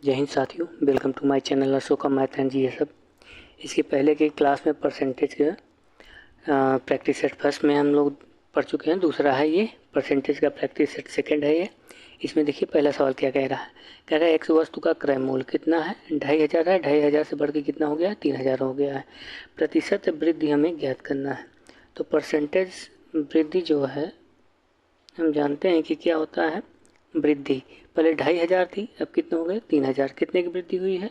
जय हिंद साथियों, welcome to my channel Ashoka math and जी। ये सब इसके पहले की क्लास में परसेंटेज का प्रैक्टिस सेट फर्स्ट में हम लोग पढ़ चुके हैं। दूसरा है ये परसेंटेज का प्रैक्टिस सेट सेकंड है ये। इसमें देखिए पहला सवाल क्या कह रहा है एक वस्तु का क्रय मूल्य कितना है, 2500 है। 2500 से बढ़ के कितना हो गया, 3000 हो गया है। प्रतिशत वृद्धि हमें ज्ञात करना है। तो परसेंटेज वृद्धि जो है हम जानते हैं कि क्या होता है, वृद्धि। पहले 2500 थी, अब कितने हो गए, 3000। कितने की वृद्धि हुई है,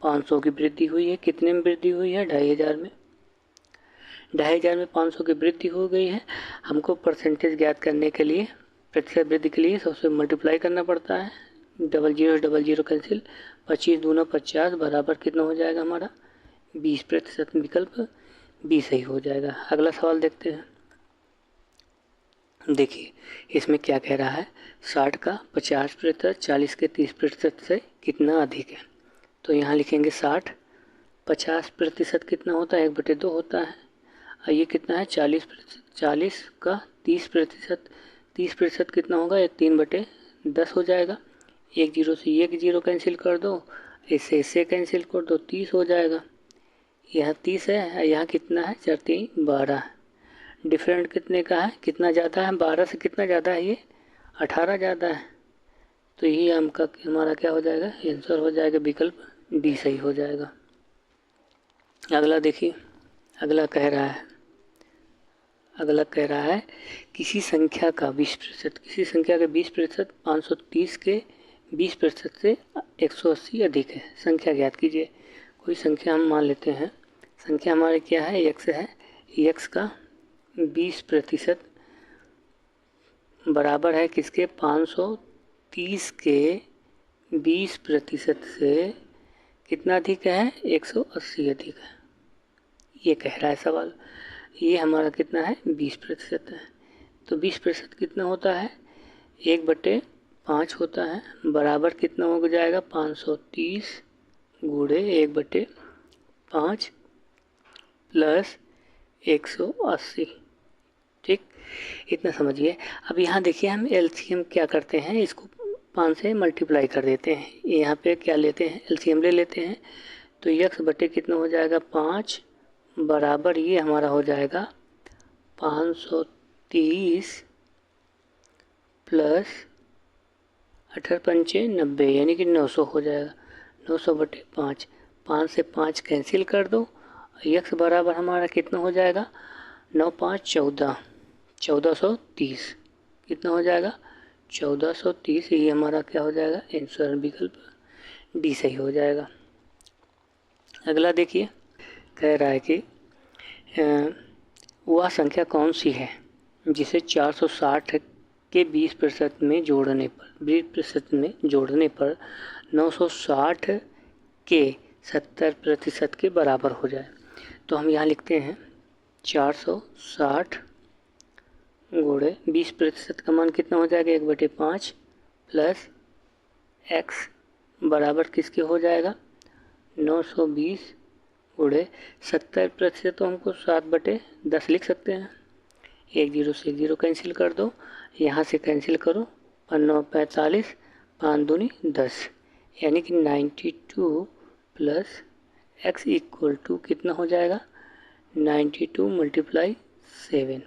500 की वृद्धि हुई है। कितने में वृद्धि हुई है, 2500 में। 2500 में 500 की वृद्धि हो गई है। हमको परसेंटेज ज्ञात करने के लिए, प्रतिशत वृद्धि के लिए सबसे मल्टीप्लाई करना पड़ता है। डबल जीरो कैंसिल, 25 दूना 50 बराबर कितना हो जाएगा हमारा 20%। विकल्प बी सही हो जाएगा। अगला सवाल देखते हैं। देखिए इसमें क्या कह रहा है, 60 का 50%, 40 के 30% से कितना अधिक है। तो यहाँ लिखेंगे 60, 50% कितना होता है, 1/2 होता है। और ये कितना है 40%, 40 का 30%, 30% कितना होगा, ये 3/10 हो जाएगा। एक जीरो से एक जीरो कैंसिल कर दो, इससे कैंसिल कर दो, 30 हो जाएगा। यहाँ 30 है, यहाँ कितना है, 4 3 12। डिफरेंट कितने का है, कितना ज़्यादा है, 12 से कितना ज़्यादा है, ये 18 ज़्यादा है। तो यही हमारा क्या हो जाएगा, आंसर हो जाएगा विकल्प डी सही हो जाएगा। अगला देखिए, अगला कह रहा है किसी संख्या का 20%, किसी संख्या के 20% 530 के 20% से 180 अधिक है। संख्या ज्ञात कीजिए। कोई संख्या हम मान लेते हैं, संख्या हमारे क्या है, x है। x का 20% बराबर है किसके, 530 के 20% से कितना अधिक है, 180 अधिक है। ये कह रहा है सवाल। ये हमारा कितना है, 20% है। तो 20% कितना होता है, 1/5 होता है। बराबर कितना हो जाएगा, 530 गुणे 1/5 प्लस 180। ठीक, इतना समझिए। अब यहाँ देखिए हम एलसीएम क्या करते हैं, इसको 5 से मल्टीप्लाई कर देते हैं। यहाँ पे क्या लेते हैं, एलसीएम ले लेते हैं। तो x बटे कितना हो जाएगा, 5 बराबर ये हमारा हो जाएगा 530 प्लस 18 पंचे 90, यानी कि 900 हो जाएगा। 900/5, 5 से 5 कैंसिल कर दो। x बराबर हमारा कितना हो जाएगा, 9 5 14, 1430 कितना हो जाएगा, 1430। ये हमारा क्या हो जाएगा, आंसर विकल्प डी सही हो जाएगा। अगला देखिए, कह रहा है कि वह संख्या कौन सी है जिसे 460 के 20% में जोड़ने पर 960 के 70% के बराबर हो जाए। तो हम यहाँ लिखते हैं 460 गुणे 20% का मान कितना हो जाएगा, 1/5 प्लस x बराबर किसके हो जाएगा, 920 गुणे 70%। तो हमको 7/10 लिख सकते हैं। 1 जीरो से 1 जीरो कैंसिल कर दो, यहाँ से कैंसिल करो, 9 45, 5 दूनी 10, यानी कि 92 प्लस x इक्वल टू कितना हो जाएगा, 92 × 7।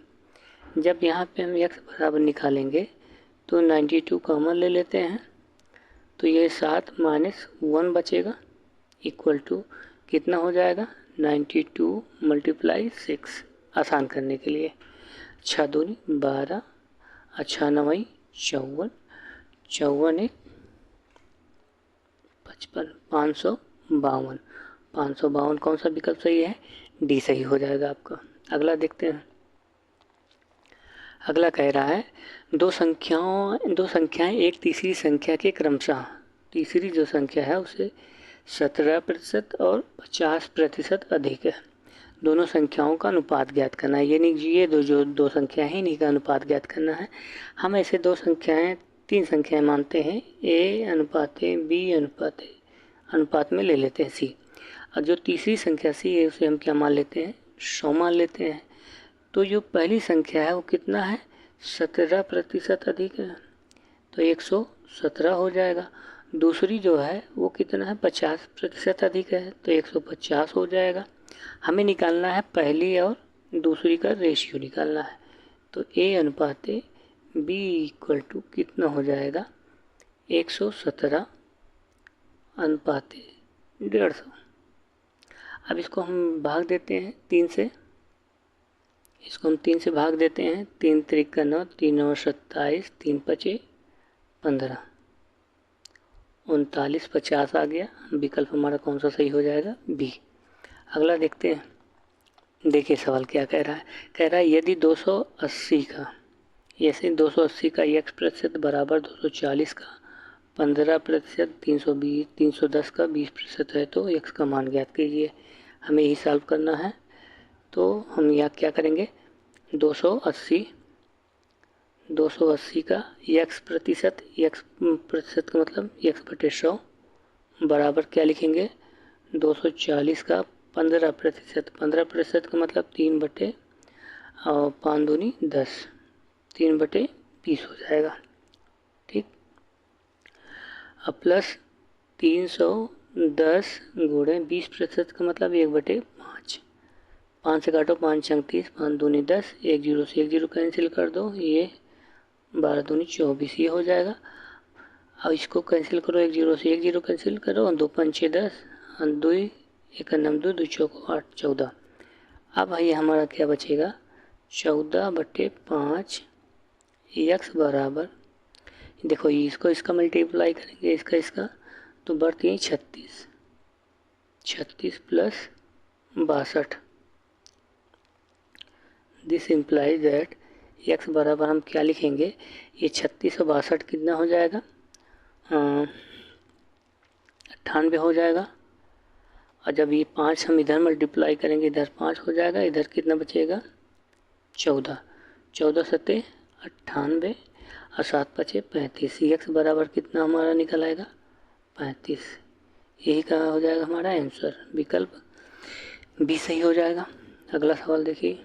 जब यहाँ पे हम x बराबर निकालेंगे तो 92 कॉमन ले लेते हैं, तो ये 7 - 1 बचेगा, इक्वल टू कितना हो जाएगा, 92 × 6। आसान करने के लिए 6 दूनी 12, 6 9 54, 54 1 55, 552। 552 कौन सा विकल्प सही है, डी सही हो जाएगा आपका। अगला देखते हैं। अगला कह रहा है दो संख्याएं एक तीसरी संख्या के क्रमशः, तीसरी जो संख्या है उसे 17% और 50% अधिक है। दोनों संख्याओं का अनुपात ज्ञात करना है। ये दो संख्याएं हैं, इन्हीं का अनुपात ज्ञात करना है। हम ऐसे तीन संख्याएं मानते हैं, a अनुपात b अनुपात में ले लेते हैं c। और जो तीसरी संख्या c है उसे हम क्या मान लेते हैं, 100 मान लेते हैं। तो जो पहली संख्या है वो कितना है, 17% अधिक है, तो 117 हो जाएगा। दूसरी जो है वो कितना है, 50% अधिक है, तो 150 हो जाएगा। हमें निकालना है पहली और दूसरी का रेशियो निकालना है। तो A अनुपात B इक्वल टू कितना हो जाएगा, 117 अनुपात 150। अब इसको हम भाग देते हैं 3 से, इसको हम 3 से भाग देते हैं। 3 त्रिक का 9, 3 और 27, 3 पचे 15, 39, 50 आ गया। विकल्प हमारा कौन सा सही हो जाएगा, बी। अगला देखते हैं, देखिए सवाल क्या कह रहा है। कह रहा है यदि 280 का, ऐसे 280 का x% बराबर 240 का 15%, 320, 310 का 20% है तो x का मान ज्ञात कीजिए। हमें यही सॉल्व करना है। तो हम यहाँ क्या करेंगे, 280 का x% का मतलब x/100 बराबर क्या लिखेंगे, 240 का 15% का मतलब 3/, और 5 दूनी 10, 3/20 हो जाएगा। ठीक, अब प्लस 310 गुणे 20% का मतलब 1/5, 5 से काटो 5 छंग 30, 5 दूनी 10, 1 जीरो से 1 जीरो कैंसिल कर दो, ये 12 दूनी 24, ये हो जाएगा। अब इसको कैंसिल करो, 1 जीरो से 1 जीरो कैंसिल करो, 2 5 6 10, 2 1 9 2 2 चौक 8 14। अब भाई हमारा क्या बचेगा, 14/5 x बराबर, देखो इसको इसका मल्टीप्लाई करेंगे, इसका तो बढ़ती है 36, 36 plus 62। This implies that x बराबर हम क्या लिखेंगे, ये 36 और 62 कितना हो जाएगा, 98 हो जाएगा। और जब ये 5 हम इधर मल्टीप्लाई करेंगे, इधर 5 हो जाएगा, इधर कितना बचेगा 14, 14 सत्ते 98 और 7 5 35। x बराबर कितना हमारा निकल आएगा, 35। यही कहा हो जाएगा हमारा आंसर, विकल्प बी सही हो जाएगा। अगला सवाल देखिए।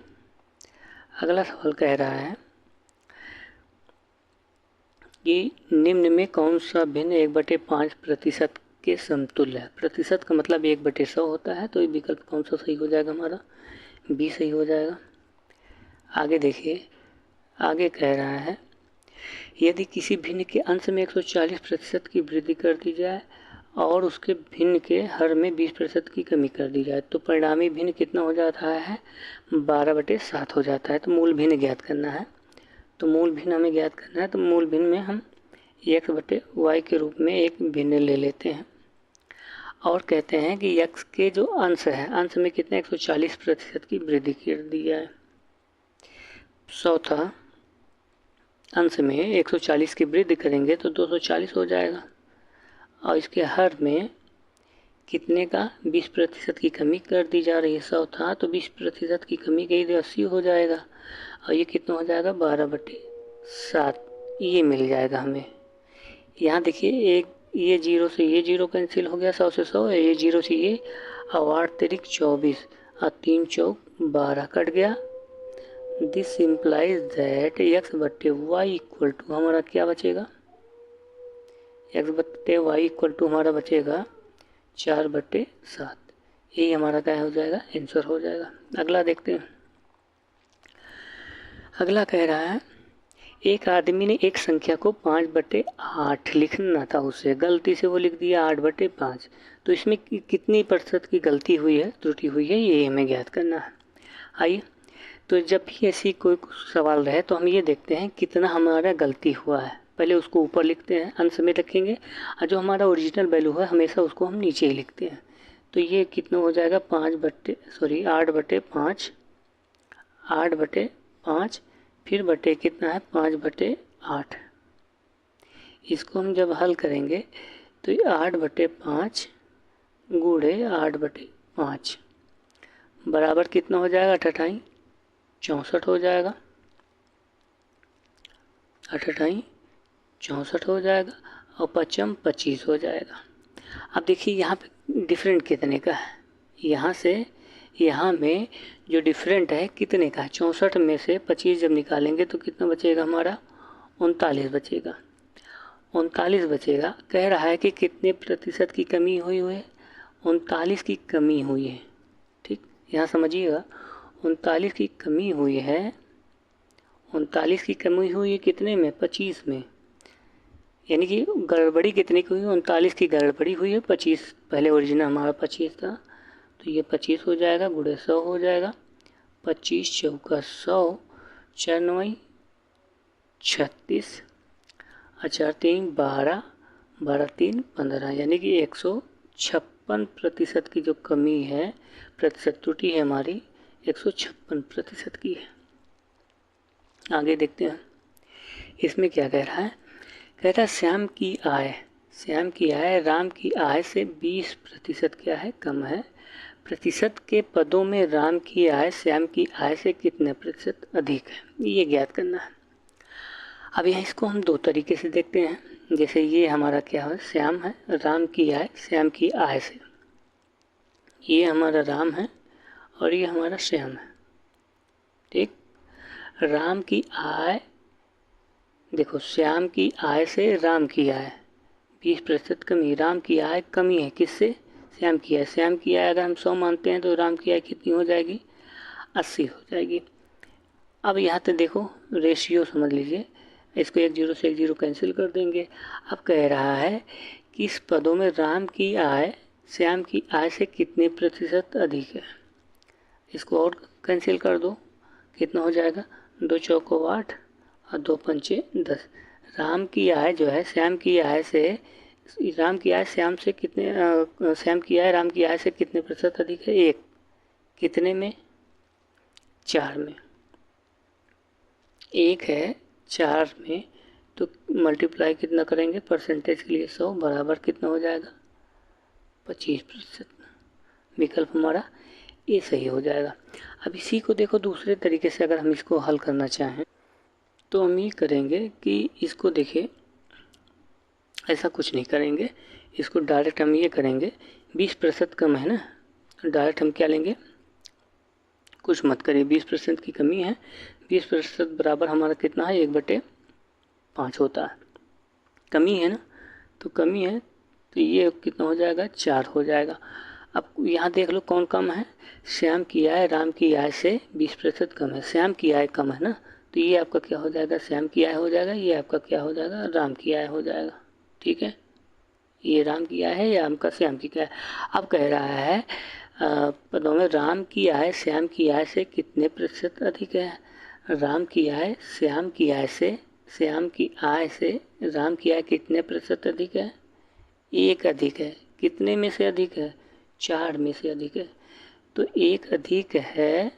अगला सवाल कह रहा है कि निम्न में कौन सा भिन्न 1/5% के समतुल्य है। प्रतिशत का मतलब 1/100 होता है, तो ये विकल्प कौन सा सही हो जाएगा, हमारा बी सही हो जाएगा। आगे देखिए, आगे कह रहा है यदि किसी भिन्न के अंश में 140% की वृद्धि कर दी जाए और उसके भिन्न के हर में 20% की कमी कर दी जाए तो परिणामी भिन्न कितना हो जाता है, 12/7 हो जाता है। तो मूल भिन्न ज्ञात करना है। तो मूल भिन्न हमें ज्ञात करना है, तो मूल भिन्न में हम x/y के रूप में एक भिन्न ले लेते हैं और कहते हैं कि x के जो अंश है, अंश में कितने 140% की वृद्धि कर दी जाए। चौथा, अंश में 140 की वृद्धि करेंगे तो 240 हो जाएगा और इसके हर में कितने का 20% की कमी कर दी जा रही है। 100 था तो 20% की कमी गई तो 80 हो जाएगा और ये कितना हो जाएगा 12/7, ये मिल जाएगा हमें। यहाँ देखिए एक ये जीरो से ये जीरो कैंसिल हो गया, 100 से 100, ये जीरो से ये, और 8 तिरिक 24 और 3 चौक 12 कट गया। This implies that x/y equal to हमारा क्या बचेगा, x/y इक्वल टू हमारा बचेगा 4/7। यही हमारा क्या हो जाएगा, आंसर हो जाएगा। अगला देखते हैं। अगला कह रहा है एक आदमी ने एक संख्या को 5/8 लिखना था, उसे गलती से वो लिख दिया 8/5। तो इसमें कितनी प्रतिशत की गलती हुई है, त्रुटि हुई है, ये हमें ज्ञात करना है। आइए, तो जब भी ऐसी कोई सवाल रहे तो हम ये देखते हैं कितना हमारा गलती हुआ है। पहले उसको ऊपर लिखते हैं, अंश में रखेंगे, और जो हमारा ओरिजिनल वैल्यू है हमेशा उसको हम नीचे ही लिखते हैं। तो ये कितना हो जाएगा 8/5, 8/5 फिर बटे कितना है 5/8। इसको हम जब हल करेंगे तो ये 8/5 गुणे 8/5 बराबर कितना हो जाएगा, 8×8 64 हो जाएगा, 8×8 64 हो जाएगा और 5×5 25 हो जाएगा। अब देखिए यहाँ पे डिफरेंट कितने का है, यहाँ से यहाँ में जो डिफरेंट है कितने का है, 64 में से 25 जब निकालेंगे तो कितना बचेगा हमारा 39 बचेगा। 39 बचेगा। कह रहा है कि कितने प्रतिशत की कमी हुई है, 39 की कमी हुई है। ठीक, यहाँ समझिएगा, 39 की कमी हुई है। 39 की कमी हुई है कितने में, 25 में। यानी कि गड़बड़ी कितने की हुई है, 39 की गड़बड़ी हुई है 25। पहले ओरिजिनल हमारा 25 था, तो ये 25 हो जाएगा, गुणे 100 हो जाएगा। 25 चौका 100, 4 9 36, 4 3 12, 12 3 15, यानी कि 156% की जो कमी है, प्रतिशत त्रुटि है हमारी 156% की है। आगे देखते हैं इसमें क्या कह रहा है। कह रहा है श्याम की आय राम की आय से 20% क्या है, कम है। प्रतिशत के पदों में राम की आय श्याम की आय से कितने प्रतिशत अधिक है, ये ज्ञात करना है। अब यहाँ इसको हम दो तरीके से देखते हैं। जैसे ये हमारा क्या है, श्याम है, राम की आय श्याम की आय से, ये हमारा राम है और ये हमारा श्याम है। ठीक, राम की आय, देखो श्याम की आय से राम की आय 20% कमी, राम की आय कमी है किससे, श्याम की आय। श्याम की आय अगर हम 100 मानते हैं तो राम की आय कितनी हो जाएगी, 80 हो जाएगी। अब यहाँ तक देखो रेशियो समझ लीजिए, इसको 1 0 से 1 0 कैंसिल कर देंगे। अब कह रहा है कि इस पदों में राम की आय श्याम की आय से कितने प्रतिशत अधिक है। इसको और कैंसिल कर दो, कितना हो जाएगा, 2 चौको 8 और 2 पंचे 10। राम की आय जो है श्याम की आय से, राम की आय श्याम से कितने, श्याम की आय राम की आय से कितने प्रतिशत अधिक है, 1। कितने में, 4 में। 1 है 4 में, तो मल्टीप्लाई कितना करेंगे परसेंटेज के लिए 100 बराबर कितना हो जाएगा, 25%। विकल्प हमारा ये सही हो जाएगा। अब इसी को देखो दूसरे तरीके से, अगर हम इसको हल करना चाहें तो हम ये करेंगे कि इसको देखिए, ऐसा कुछ नहीं करेंगे, इसको डायरेक्ट हम ये करेंगे, 20% कम है ना, डायरेक्ट हम क्या लेंगे, कुछ मत करिए, 20% की कमी है। 20% बराबर हमारा कितना है, 1/5 होता है। कमी है ना, तो कमी है, तो ये कितना हो जाएगा, 4 हो जाएगा। अब यहाँ देख लो कौन कम है, श्याम की आय राम की आय से 20% कम है। श्याम की आय कम है ना, तो ये आपका क्या हो जाएगा, श्याम की आय हो जाएगा, ये आपका क्या हो जाएगा, राम की आय हो जाएगा। ठीक है, ये राम की आय है, ये आपका श्याम की आय। अब कह रहा है पदों में राम की आय श्याम की आय से कितने प्रतिशत अधिक है। राम की आय श्याम की आय से, श्याम की आय से राम की आय कितने प्रतिशत अधिक है, 1 अधिक है। कितने में से अधिक है, 4 में से अधिक है। तो 1 अधिक है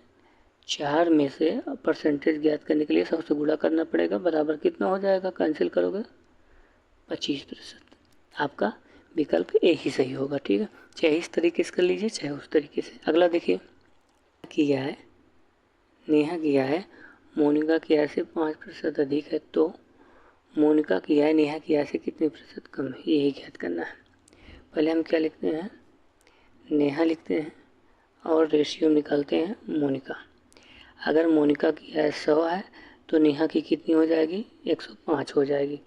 4 में से, परसेंटेज ज्ञात करने के लिए 100 से गुणा करना पड़ेगा, बराबर कितना हो जाएगा, कैंसिल करोगे 25%। आपका विकल्प ए ही सही होगा। ठीक है, चाहे इस तरीके से कर लीजिए चाहे उस तरीके से। अगला देखिए, किया है नेहा किया है मोनिका की आय से 5% अधिक है, तो मोनिका की आय नेहा की आय से कितने प्रतिशत कम है, यही ज्ञात करना है। पहले हम क्या लिखते हैं, नेहा लिखते हैं और रेशियो निकालते हैं मोनिका। अगर मोनिका की आय 100 है तो नेहा की कितनी हो जाएगी, 105 हो जाएगी।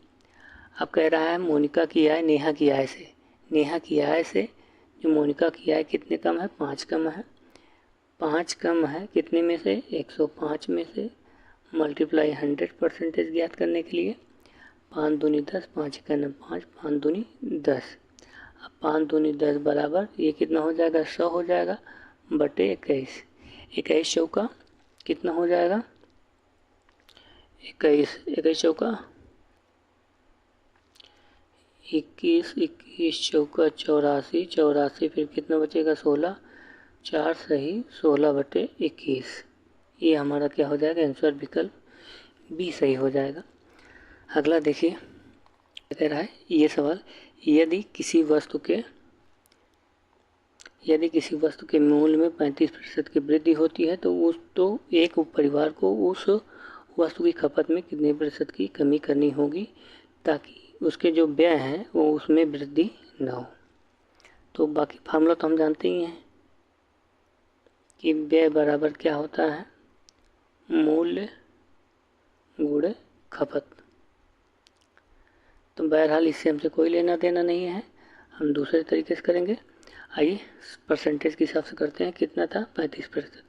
अब कह रहा है मोनिका की आय नेहा की आय से, नेहा की आय से जो मोनिका की आय कितने कम है, 5 कम है। 5 कम है कितने में से, 105 में से। मल्टीप्लाई 100% ज्ञात करने के लिए 5 दूनी 10, 5 1 5, 5 दूनी 10। अब 5 दूनी 10 बराबर ये कितना हो जाएगा, 100 हो जाएगा बटे 21। 21 चौका कितना हो जाएगा, 21। 21 चौका 21, 21 चौका 84, 84 फिर कितना बचेगा, 16। 4 सही 16 बटे 21, ये हमारा क्या हो जाएगा, आंसर विकल्प बी सही हो जाएगा। अगला देखिए कह रहा है ये सवाल, यदि किसी वस्तु के मूल्य में 35% की वृद्धि होती है तो एक परिवार को उस वस्तु की खपत में कितने प्रतिशत की कमी करनी होगी ताकि उसके जो व्यय हैं वो उसमें वृद्धि न हो। तो बाकी फार्मूला तो हम जानते ही हैं कि व्यय बराबर क्या होता है, मूल्य गुणे खपत। तो बहरहाल इससे हमसे कोई लेना देना नहीं है, हम दूसरे तरीके से करेंगे। आइए परसेंटेज के हिसाब से करते हैं। कितना था? 35%।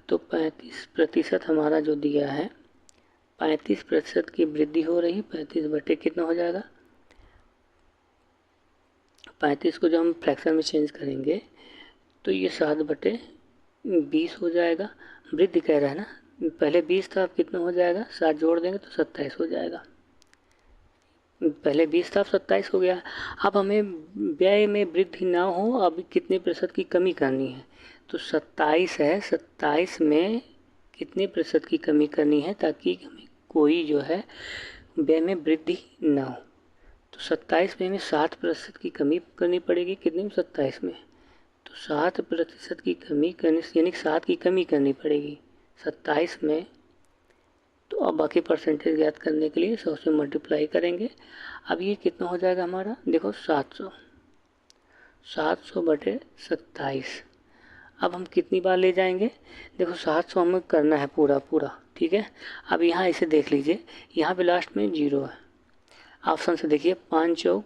तो 35% हमारा जो दिया है, 35% की वृद्धि हो रही, 35 बटे कितना हो जाएगा? 35 को जब हम फ्रैक्शन में चेंज करेंगे तो ये 7/20 हो जाएगा। वृद्धि कह रहा है ना, पहले 20 था, अब कितना हो जाएगा? 7 जोड़ देंगे तो 27 हो जाएगा। पहले 20 था, अब 27 हो गया। अब हमें व्यय में वृद्धि ना हो, अब कितने प्रतिशत की कमी करनी है? तो 27 है, 27 में कितने प्रतिशत की कमी करनी है ताकि हमें कोई जो है व्यय में वृद्धि ना हो? तो 27 में हमें 7% की कमी करनी पड़ेगी। कितने में? 27 में। तो 7% की कमी करने से, यानी 7 की कमी करनी पड़ेगी 27 में। तो अब बाकी परसेंटेज ज्ञात करने के लिए 100 से मल्टीप्लाई करेंगे। अब ये कितना हो जाएगा हमारा? देखो 700 बटे 27। अब हम कितनी बार ले जाएंगे? देखो 700 हमें करना है पूरा पूरा, ठीक है। अब यहाँ इसे देख लीजिए, यहाँ पे लास्ट में 0 है। ऑप्शन से देखिए, 5 चौक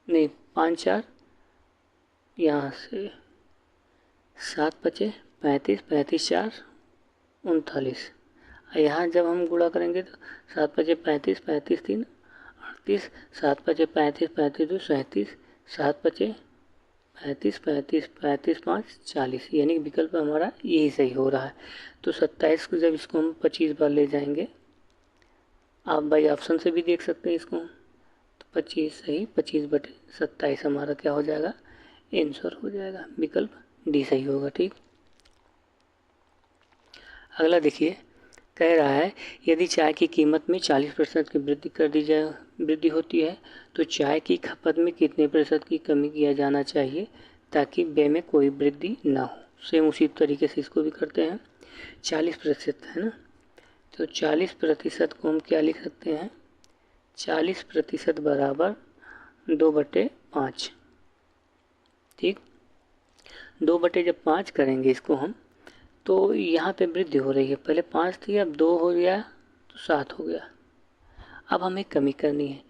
नहीं 5 4, यहाँ से 7 पचे 35, 35 4 39। यहाँ जब हम गुणा करेंगे तो 7 पचे 35, 35 3 38, 7 पचे 35, 35 2 37, 7 पचे 35, 35 35 5 40, यानी विकल्प हमारा यही सही हो रहा है। तो 27 को जब इसको हम 25 बार ले जाएंगे, आप बाई ऑप्शन से भी देख सकते हैं इसको, तो 25 सही, 25 बटे 27 हमारा क्या हो जाएगा? आंसर हो जाएगा। विकल्प डी सही होगा, ठीक। अगला देखिए, कह रहा है यदि चाय की कीमत में 40% की वृद्धि होती है तो चाय की खपत में कितने प्रतिशत की कमी किया जाना चाहिए ताकि व्यय में कोई वृद्धि ना हो? सेम उसी तरीके से इसको भी करते हैं। 40% है ना, तो 40% को हम क्या लिख सकते हैं? 40% बराबर 2/5, ठीक। 2/5 करेंगे इसको हम, तो यहाँ पे वृद्धि हो रही है, पहले 5 थी, अब 2 हो गया तो 7 हो गया। अब हमें कमी करनी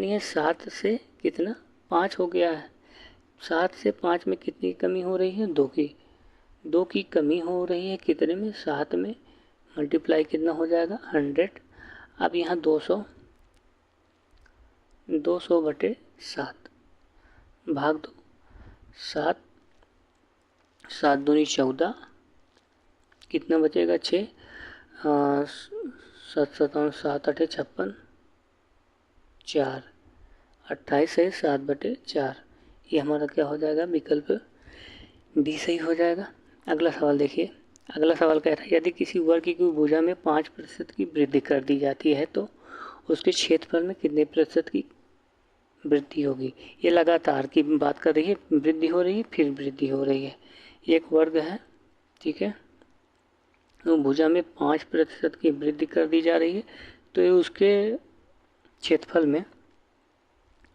है 7 से कितना? 5 हो गया है। 7 से 5 में कितनी कमी हो रही है? 2 की कमी हो रही है कितने में? 7 में। मल्टीप्लाई कितना हो जाएगा? 100। अब यहाँ 200/7 भाग दो 7, 7 दूनी 14, कितना बचेगा? 6, 7 7 7 8 56, 4 28 है, 7/4। ये हमारा क्या हो जाएगा? विकल्प बी सही हो जाएगा। अगला सवाल देखिए, अगला सवाल कह रहा है यदि किसी वर्ग की भुजा में 5% की वृद्धि कर दी जाती है तो उसके क्षेत्रफल में कितने प्रतिशत की वृद्धि होगी? ये लगातार की बात कर रही है, वृद्धि हो रही है फिर वृद्धि हो रही है। एक वर्ग है, ठीक है, तो भुजा में 5% की वृद्धि कर दी जा रही है, तो ये उसके क्षेत्रफल में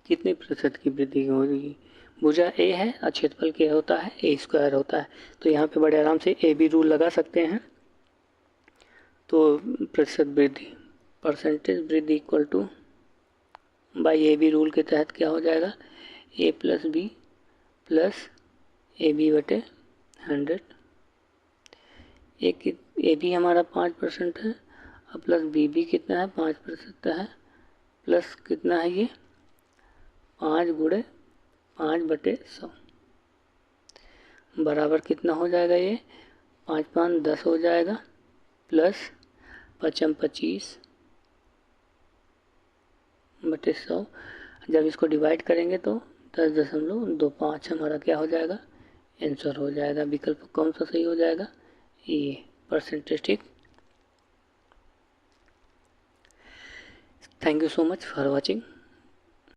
कितने प्रतिशत की वृद्धि होगी? भुजा ए है और क्षेत्रफल क्या होता है? A² होता है। तो यहाँ पे बड़े आराम से AB रूल लगा सकते हैं। तो प्रतिशत वृद्धि, परसेंटेज वृद्धि equal two by AB rule के तहत क्या हो जाएगा? A + B + AB/100। A B हमारा 5% है और प्लस बी भी कितना है? 5% है, प्लस कितना है ये? 5 × 5/100 बराबर कितना हो जाएगा? ये 5 5 10 हो जाएगा, प्लस 5 25/100। जब इसको डिवाइड करेंगे तो 10.25 हमारा क्या हो जाएगा? आंसर हो जाएगा। विकल्प कौन सा सही हो जाएगा? ये परसेंटेज, ठीक। Thank you so much for watching.